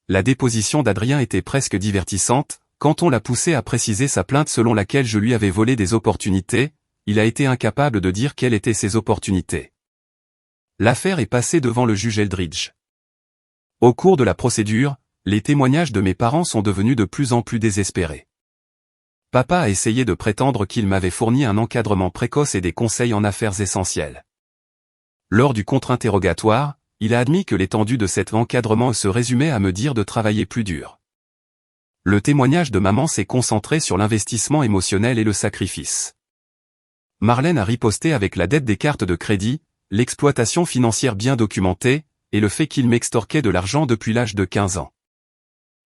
La déposition d'Adrien était presque divertissante, quand on l'a poussé à préciser sa plainte selon laquelle je lui avais volé des opportunités, il a été incapable de dire quelles étaient ces opportunités. L'affaire est passée devant le juge Eldridge. Au cours de la procédure, les témoignages de mes parents sont devenus de plus en plus désespérés. Papa a essayé de prétendre qu'il m'avait fourni un encadrement précoce et des conseils en affaires essentielles. Lors du contre-interrogatoire, il a admis que l'étendue de cet encadrement se résumait à me dire de travailler plus dur. Le témoignage de maman s'est concentré sur l'investissement émotionnel et le sacrifice. Marlène a riposté avec la dette des cartes de crédit, l'exploitation financière bien documentée, et le fait qu'il m'extorquait de l'argent depuis l'âge de 15 ans.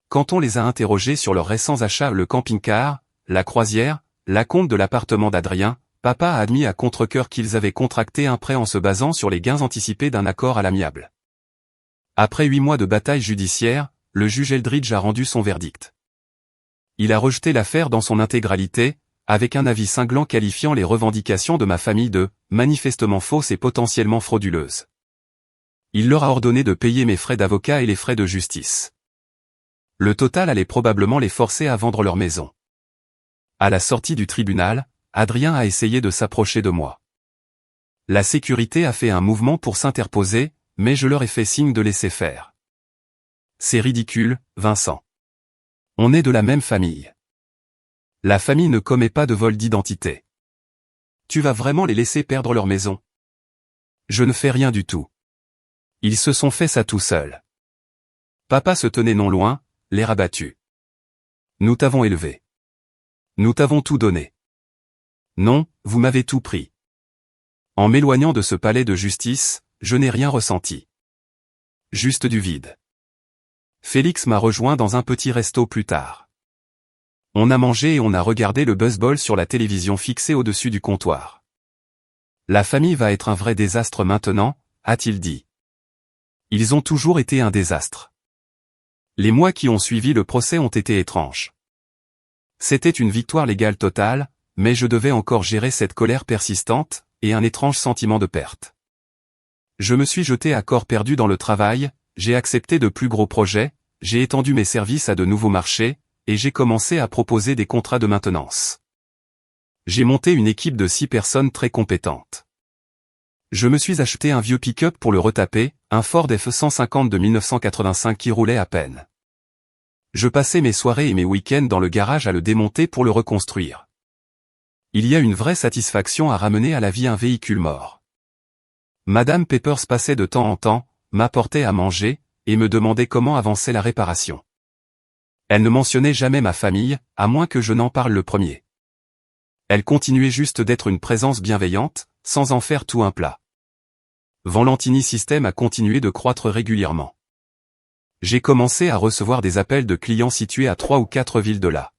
Quand on les a interrogés sur leurs récents achats, le camping-car, la croisière, l'acompte de l'appartement d'Adrien, papa a admis à contre-cœur qu'ils avaient contracté un prêt en se basant sur les gains anticipés d'un accord à l'amiable. Après 8 mois de bataille judiciaire, le juge Eldridge a rendu son verdict. Il a rejeté l'affaire dans son intégralité, avec un avis cinglant qualifiant les revendications de ma famille de « manifestement fausses et potentiellement frauduleuses ». Il leur a ordonné de payer mes frais d'avocat et les frais de justice. Le total allait probablement les forcer à vendre leur maison. À la sortie du tribunal, Adrien a essayé de s'approcher de moi. La sécurité a fait un mouvement pour s'interposer, mais je leur ai fait signe de laisser faire. C'est ridicule, Vincent. On est de la même famille. La famille ne commet pas de vol d'identité. Tu vas vraiment les laisser perdre leur maison? Je ne fais rien du tout. Ils se sont fait ça tout seuls. Papa se tenait non loin, l'air abattu. Nous t'avons élevé. Nous t'avons tout donné. Non, vous m'avez tout pris. En m'éloignant de ce palais de justice, je n'ai rien ressenti. Juste du vide. Félix m'a rejoint dans un petit resto plus tard. On a mangé et on a regardé le baseball sur la télévision fixée au-dessus du comptoir. La famille va être un vrai désastre maintenant, a-t-il dit. Ils ont toujours été un désastre. Les mois qui ont suivi le procès ont été étranges. C'était une victoire légale totale, mais je devais encore gérer cette colère persistante, et un étrange sentiment de perte. Je me suis jeté à corps perdu dans le travail, j'ai accepté de plus gros projets, j'ai étendu mes services à de nouveaux marchés, et j'ai commencé à proposer des contrats de maintenance. J'ai monté une équipe de 6 personnes très compétentes. Je me suis acheté un vieux pick-up pour le retaper, un Ford F-150 de 1985 qui roulait à peine. Je passais mes soirées et mes week-ends dans le garage à le démonter pour le reconstruire. Il y a une vraie satisfaction à ramener à la vie un véhicule mort. Madame Peppers passait de temps en temps, m'apportait à manger, et me demandait comment avançait la réparation. Elle ne mentionnait jamais ma famille, à moins que je n'en parle le premier. Elle continuait juste d'être une présence bienveillante, sans en faire tout un plat. Valentini System a continué de croître régulièrement. J'ai commencé à recevoir des appels de clients situés à 3 ou 4 villes de là.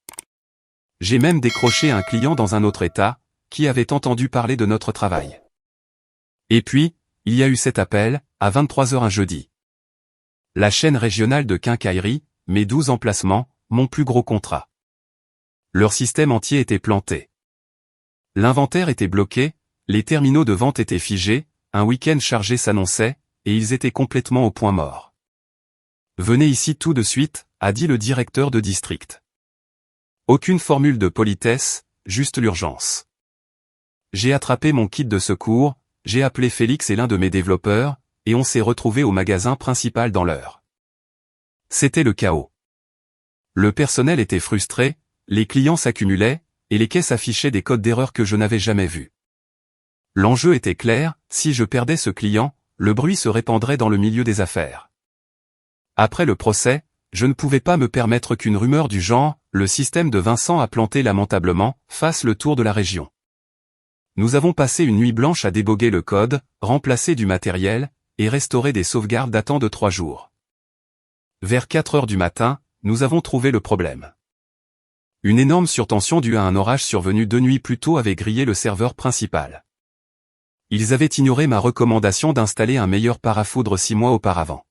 J'ai même décroché un client dans un autre état, qui avait entendu parler de notre travail. Et puis, il y a eu cet appel, à 23 h un jeudi. La chaîne régionale de quincaillerie, mes 12 emplacements, mon plus gros contrat. Leur système entier était planté. L'inventaire était bloqué, les terminaux de vente étaient figés, un week-end chargé s'annonçait, et ils étaient complètement au point mort. Venez ici tout de suite, a dit le directeur de district. Aucune formule de politesse, juste l'urgence. J'ai attrapé mon kit de secours, j'ai appelé Félix et l'un de mes développeurs, et on s'est retrouvés au magasin principal dans l'heure. C'était le chaos. Le personnel était frustré, les clients s'accumulaient, et les caisses affichaient des codes d'erreur que je n'avais jamais vus. L'enjeu était clair, si je perdais ce client, le bruit se répandrait dans le milieu des affaires. Après le procès, je ne pouvais pas me permettre qu'une rumeur du genre, le système de Vincent a planté lamentablement, fasse le tour de la région. Nous avons passé une nuit blanche à déboguer le code, remplacer du matériel, et restaurer des sauvegardes datant de 3 jours. Vers 4 h du matin, nous avons trouvé le problème. Une énorme surtension due à un orage survenu 2 nuits plus tôt avait grillé le serveur principal. Ils avaient ignoré ma recommandation d'installer un meilleur parafoudre 6 mois auparavant.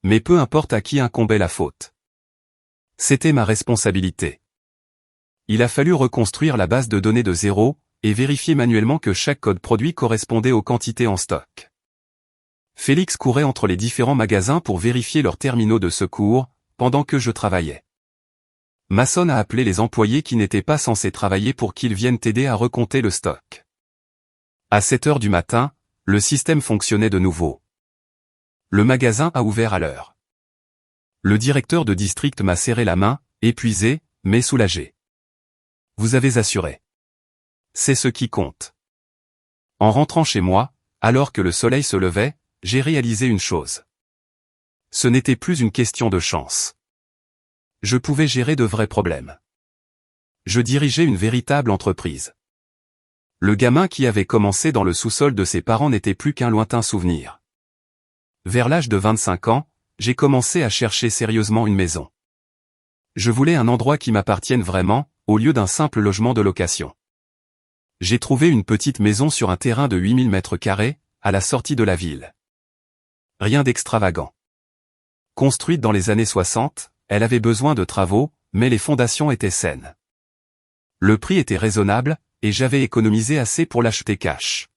Mais peu importe à qui incombait la faute. C'était ma responsabilité. Il a fallu reconstruire la base de données de zéro, et vérifier manuellement que chaque code produit correspondait aux quantités en stock. Félix courait entre les différents magasins pour vérifier leurs terminaux de secours, pendant que je travaillais. Masson a appelé les employés qui n'étaient pas censés travailler pour qu'ils viennent t'aider à recompter le stock. À 7 h du matin, le système fonctionnait de nouveau. Le magasin a ouvert à l'heure. Le directeur de district m'a serré la main, épuisé, mais soulagé. Vous avez assuré. C'est ce qui compte. En rentrant chez moi, alors que le soleil se levait, j'ai réalisé une chose. Ce n'était plus une question de chance. Je pouvais gérer de vrais problèmes. Je dirigeais une véritable entreprise. Le gamin qui avait commencé dans le sous-sol de ses parents n'était plus qu'un lointain souvenir. Vers l'âge de 25 ans, j'ai commencé à chercher sérieusement une maison. Je voulais un endroit qui m'appartienne vraiment, au lieu d'un simple logement de location. J'ai trouvé une petite maison sur un terrain de 8000 m², à la sortie de la ville. Rien d'extravagant. Construite dans les années 60, elle avait besoin de travaux, mais les fondations étaient saines. Le prix était raisonnable, et j'avais économisé assez pour l'acheter cash.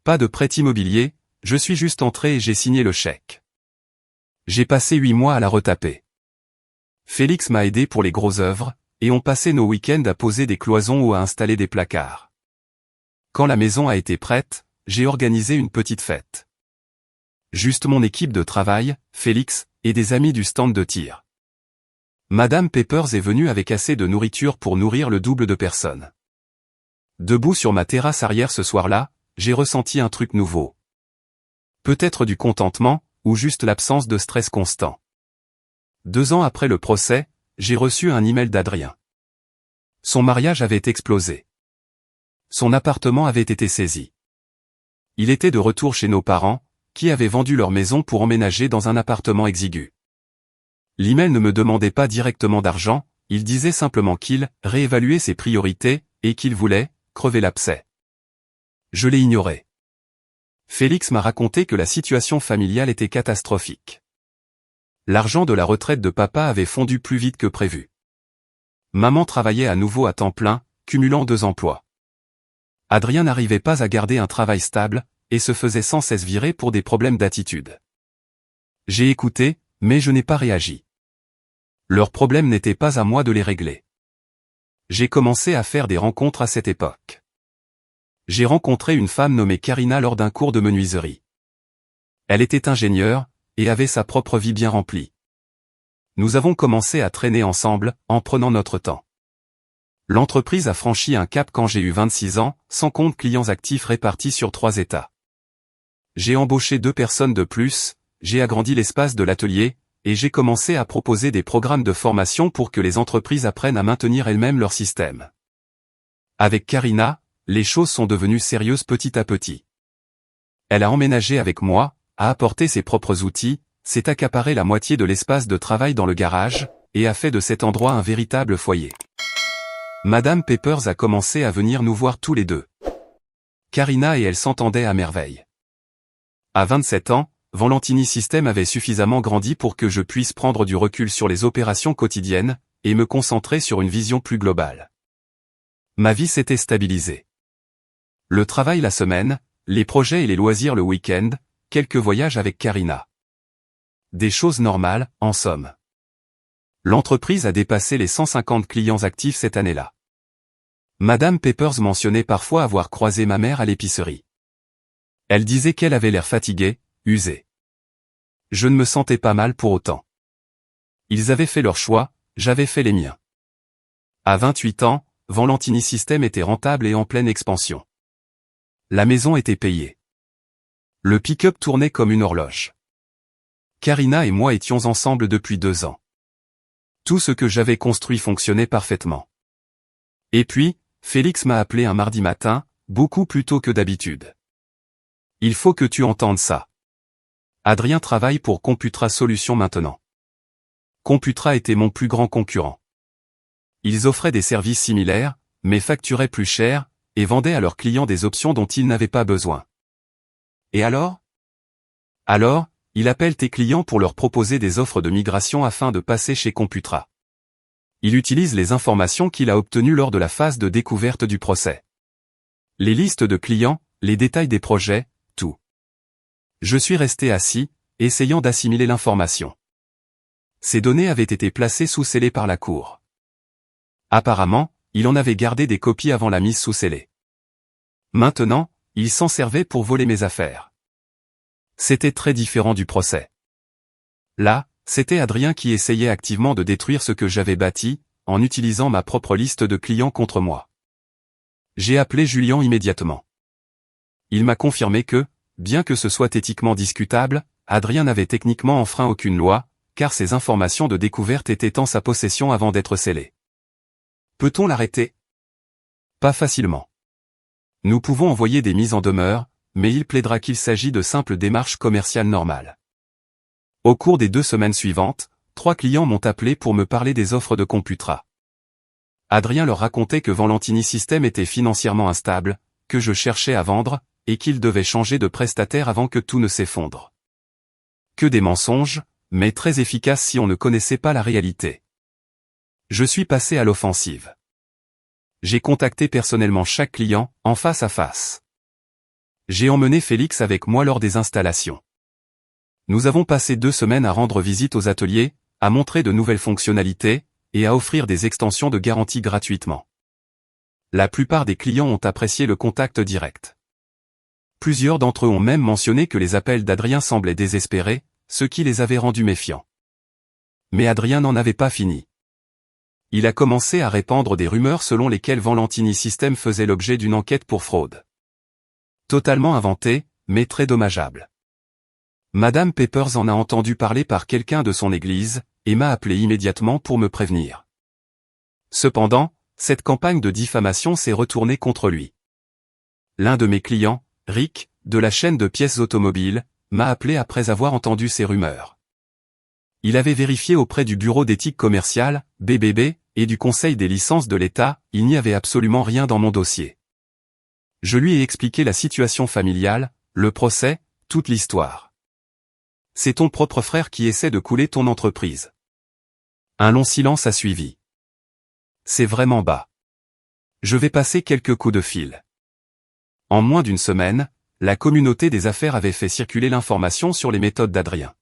Pas de prêt immobilier, je suis juste entré et j'ai signé le chèque. J'ai passé 8 mois à la retaper. Félix m'a aidé pour les grosses œuvres, et on passait nos week-ends à poser des cloisons ou à installer des placards. Quand la maison a été prête, j'ai organisé une petite fête. Juste mon équipe de travail, Félix, et des amis du stand de tir. Madame Peppers est venue avec assez de nourriture pour nourrir le double de personnes. Debout sur ma terrasse arrière ce soir-là, j'ai ressenti un truc nouveau. Peut-être du contentement, ou juste l'absence de stress constant. 2 ans après le procès, j'ai reçu un email d'Adrien. Son mariage avait explosé. Son appartement avait été saisi. Il était de retour chez nos parents, qui avaient vendu leur maison pour emménager dans un appartement exigu. L'email ne me demandait pas directement d'argent, il disait simplement qu'il réévaluait ses priorités, et qu'il voulait crever l'abcès. Je l'ai ignoré. Félix m'a raconté que la situation familiale était catastrophique. L'argent de la retraite de papa avait fondu plus vite que prévu. Maman travaillait à nouveau à temps plein, cumulant 2 emplois. Adrien n'arrivait pas à garder un travail stable, et se faisait sans cesse virer pour des problèmes d'attitude. J'ai écouté, mais je n'ai pas réagi. Leurs problèmes n'étaient pas à moi de les régler. J'ai commencé à faire des rencontres à cette époque. J'ai rencontré une femme nommée Karina lors d'un cours de menuiserie. Elle était ingénieure, et avait sa propre vie bien remplie. Nous avons commencé à traîner ensemble, en prenant notre temps. L'entreprise a franchi un cap quand j'ai eu 26 ans, sans compte clients actifs répartis sur 3 États. J'ai embauché 2 personnes de plus, j'ai agrandi l'espace de l'atelier, et j'ai commencé à proposer des programmes de formation pour que les entreprises apprennent à maintenir elles-mêmes leur système. Avec Karina, les choses sont devenues sérieuses petit à petit. Elle a emménagé avec moi, a apporté ses propres outils, s'est accaparé la moitié de l'espace de travail dans le garage, et a fait de cet endroit un véritable foyer. Madame Peppers a commencé à venir nous voir tous les deux. Karina et elle s'entendaient à merveille. À 27 ans, Valentini System avait suffisamment grandi pour que je puisse prendre du recul sur les opérations quotidiennes, et me concentrer sur une vision plus globale. Ma vie s'était stabilisée. Le travail la semaine, les projets et les loisirs le week-end, quelques voyages avec Karina. Des choses normales, en somme. L'entreprise a dépassé les 150 clients actifs cette année-là. Madame Peppers mentionnait parfois avoir croisé ma mère à l'épicerie. Elle disait qu'elle avait l'air fatiguée, usée. Je ne me sentais pas mal pour autant. Ils avaient fait leur choix, j'avais fait les miens. À 28 ans, Valentini System était rentable et en pleine expansion. La maison était payée. Le pick-up tournait comme une horloge. Karina et moi étions ensemble depuis 2 ans. Tout ce que j'avais construit fonctionnait parfaitement. Et puis, Félix m'a appelé un mardi matin, beaucoup plus tôt que d'habitude. Il faut que tu entendes ça. Adrien travaille pour Computra Solutions maintenant. Computra était mon plus grand concurrent. Ils offraient des services similaires, mais facturaient plus cher, et vendaient à leurs clients des options dont ils n'avaient pas besoin. Et alors ? Alors, il appelle tes clients pour leur proposer des offres de migration afin de passer chez Computra. Il utilise les informations qu'il a obtenues lors de la phase de découverte du procès. Les listes de clients, les détails des projets, tout. Je suis resté assis, essayant d'assimiler l'information. Ces données avaient été placées sous scellé par la cour. Apparemment, il en avait gardé des copies avant la mise sous scellé. Maintenant, il s'en servait pour voler mes affaires. C'était très différent du procès. Là, c'était Adrien qui essayait activement de détruire ce que j'avais bâti, en utilisant ma propre liste de clients contre moi. J'ai appelé Julien immédiatement. Il m'a confirmé que, bien que ce soit éthiquement discutable, Adrien n'avait techniquement enfreint aucune loi, car ces informations de découverte étaient en sa possession avant d'être scellées. Peut-on l'arrêter ? Pas facilement. Nous pouvons envoyer des mises en demeure, mais il plaidera qu'il s'agit de simples démarches commerciales normales. Au cours des 2 semaines suivantes, 3 clients m'ont appelé pour me parler des offres de Computra. Adrien leur racontait que Valentini System était financièrement instable, que je cherchais à vendre, et qu'il devait changer de prestataire avant que tout ne s'effondre. Que des mensonges, mais très efficaces si on ne connaissait pas la réalité. Je suis passé à l'offensive. J'ai contacté personnellement chaque client, en face à face. J'ai emmené Félix avec moi lors des installations. Nous avons passé 2 semaines à rendre visite aux ateliers, à montrer de nouvelles fonctionnalités, et à offrir des extensions de garantie gratuitement. La plupart des clients ont apprécié le contact direct. Plusieurs d'entre eux ont même mentionné que les appels d'Adrien semblaient désespérés, ce qui les avait rendus méfiants. Mais Adrien n'en avait pas fini. Il a commencé à répandre des rumeurs selon lesquelles Valentini System faisait l'objet d'une enquête pour fraude. Totalement inventée, mais très dommageable. Madame Peppers en a entendu parler par quelqu'un de son église, et m'a appelé immédiatement pour me prévenir. Cependant, cette campagne de diffamation s'est retournée contre lui. L'un de mes clients, Rick, de la chaîne de pièces automobiles, m'a appelé après avoir entendu ces rumeurs. Il avait vérifié auprès du Bureau d'éthique commerciale, BBB, et du Conseil des licences de l'État, il n'y avait absolument rien dans mon dossier. Je lui ai expliqué la situation familiale, le procès, toute l'histoire. C'est ton propre frère qui essaie de couler ton entreprise. Un long silence a suivi. C'est vraiment bas. Je vais passer quelques coups de fil. En moins d'1 semaine, la communauté des affaires avait fait circuler l'information sur les méthodes d'Adrien.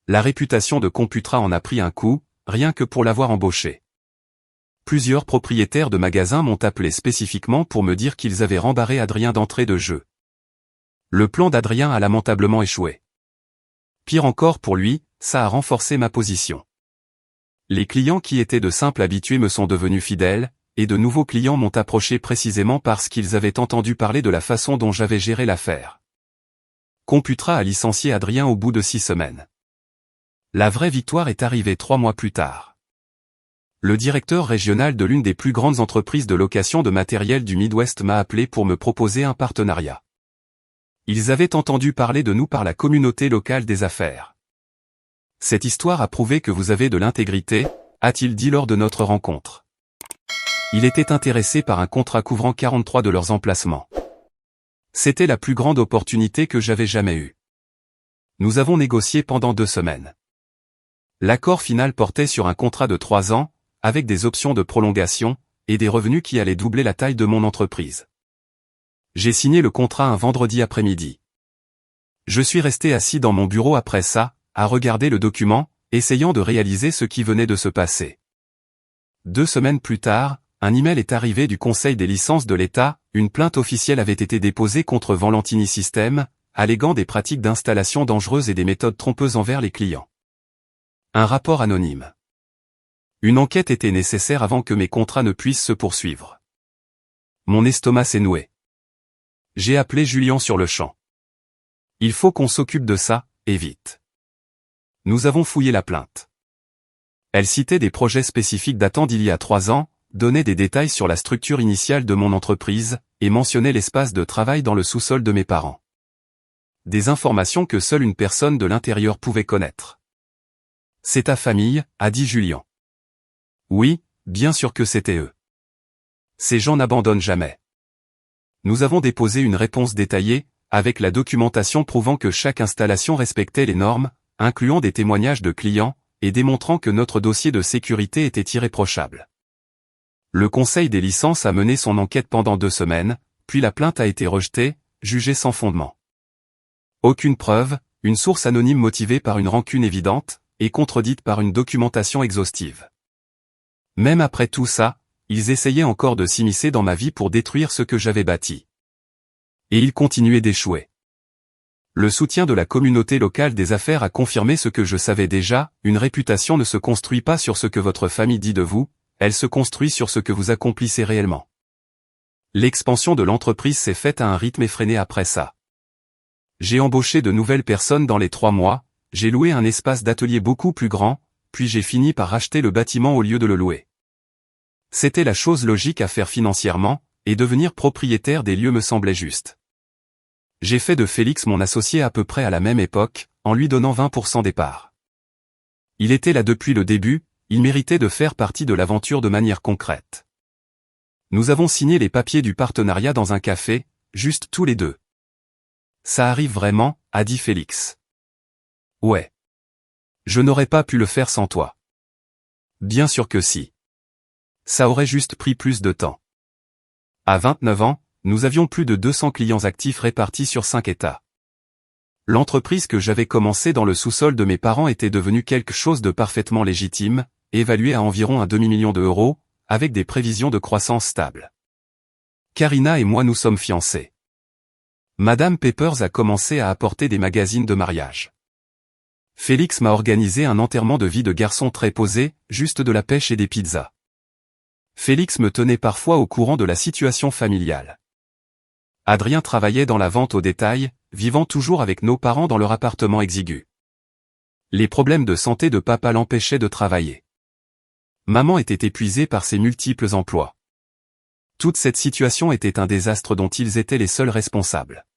La réputation de Computra en a pris un coup, rien que pour l'avoir embauché. Plusieurs propriétaires de magasins m'ont appelé spécifiquement pour me dire qu'ils avaient rembarré Adrien d'entrée de jeu. Le plan d'Adrien a lamentablement échoué. Pire encore pour lui, ça a renforcé ma position. Les clients qui étaient de simples habitués me sont devenus fidèles, et de nouveaux clients m'ont approché précisément parce qu'ils avaient entendu parler de la façon dont j'avais géré l'affaire. Computra a licencié Adrien au bout de 6 semaines. La vraie victoire est arrivée 3 mois plus tard. Le directeur régional de l'une des plus grandes entreprises de location de matériel du Midwest m'a appelé pour me proposer un partenariat. Ils avaient entendu parler de nous par la communauté locale des affaires. Cette histoire a prouvé que vous avez de l'intégrité, a-t-il dit lors de notre rencontre. Il était intéressé par un contrat couvrant 43 de leurs emplacements. C'était la plus grande opportunité que j'avais jamais eue. Nous avons négocié pendant 2 semaines. L'accord final portait sur un contrat de 3 ans, avec des options de prolongation, et des revenus qui allaient doubler la taille de mon entreprise. J'ai signé le contrat un vendredi après-midi. Je suis resté assis dans mon bureau après ça, à regarder le document, essayant de réaliser ce qui venait de se passer. 2 semaines plus tard, un email est arrivé du Conseil des licences de l'État, une plainte officielle avait été déposée contre Valentini Systems, alléguant des pratiques d'installation dangereuses et des méthodes trompeuses envers les clients. Un rapport anonyme. Une enquête était nécessaire avant que mes contrats ne puissent se poursuivre. Mon estomac s'est noué. J'ai appelé Julien sur le champ. Il faut qu'on s'occupe de ça, et vite. Nous avons fouillé la plainte. Elle citait des projets spécifiques datant d'il y a 3 ans, donnait des détails sur la structure initiale de mon entreprise, et mentionnait l'espace de travail dans le sous-sol de mes parents. Des informations que seule une personne de l'intérieur pouvait connaître. C'est ta famille, a dit Julien. Oui, bien sûr que c'était eux. Ces gens n'abandonnent jamais. Nous avons déposé une réponse détaillée, avec la documentation prouvant que chaque installation respectait les normes, incluant des témoignages de clients, et démontrant que notre dossier de sécurité était irréprochable. Le Conseil des licences a mené son enquête pendant 2 semaines, puis la plainte a été rejetée, jugée sans fondement. Aucune preuve, une source anonyme motivée par une rancune évidente, et contredite par une documentation exhaustive. Même après tout ça, ils essayaient encore de s'immiscer dans ma vie pour détruire ce que j'avais bâti. Et ils continuaient d'échouer. Le soutien de la communauté locale des affaires a confirmé ce que je savais déjà, une réputation ne se construit pas sur ce que votre famille dit de vous, elle se construit sur ce que vous accomplissez réellement. L'expansion de l'entreprise s'est faite à un rythme effréné après ça. J'ai embauché de nouvelles personnes dans les 3 mois, j'ai loué un espace d'atelier beaucoup plus grand, puis j'ai fini par racheter le bâtiment au lieu de le louer. C'était la chose logique à faire financièrement, et devenir propriétaire des lieux me semblait juste. J'ai fait de Félix mon associé à peu près à la même époque, en lui donnant 20% des parts. Il était là depuis le début, il méritait de faire partie de l'aventure de manière concrète. Nous avons signé les papiers du partenariat dans un café, juste tous les deux. Ça arrive vraiment, a dit Félix. Ouais. Je n'aurais pas pu le faire sans toi. Bien sûr que si. Ça aurait juste pris plus de temps. À 29 ans, nous avions plus de 200 clients actifs répartis sur 5 États. L'entreprise que j'avais commencée dans le sous-sol de mes parents était devenue quelque chose de parfaitement légitime, évaluée à environ un demi-million d'euros, avec des prévisions de croissance stable. Karina et moi nous sommes fiancés. Madame Peppers a commencé à apporter des magazines de mariage. Félix m'a organisé un enterrement de vie de garçon très posé, juste de la pêche et des pizzas. Félix me tenait parfois au courant de la situation familiale. Adrien travaillait dans la vente au détail, vivant toujours avec nos parents dans leur appartement exigu. Les problèmes de santé de papa l'empêchaient de travailler. Maman était épuisée par ses multiples emplois. Toute cette situation était un désastre dont ils étaient les seuls responsables.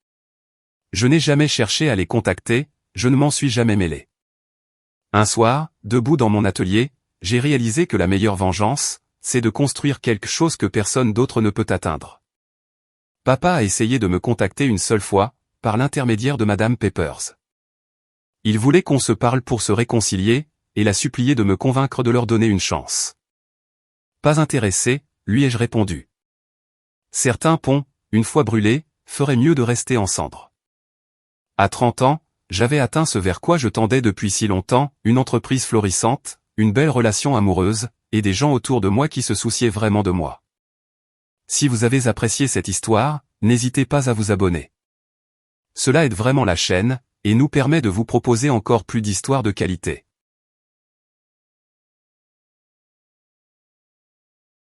Je n'ai jamais cherché à les contacter, je ne m'en suis jamais mêlé. Un soir, debout dans mon atelier, j'ai réalisé que la meilleure vengeance, c'est de construire quelque chose que personne d'autre ne peut atteindre. Papa a essayé de me contacter une seule fois, par l'intermédiaire de Madame Peppers. Il voulait qu'on se parle pour se réconcilier, et l'a supplié de me convaincre de leur donner une chance. Pas intéressé, lui ai-je répondu. Certains ponts, une fois brûlés, feraient mieux de rester en cendres. À 30 ans, j'avais atteint ce vers quoi je tendais depuis si longtemps, une entreprise florissante, une belle relation amoureuse, et des gens autour de moi qui se souciaient vraiment de moi. Si vous avez apprécié cette histoire, n'hésitez pas à vous abonner. Cela aide vraiment la chaîne, et nous permet de vous proposer encore plus d'histoires de qualité.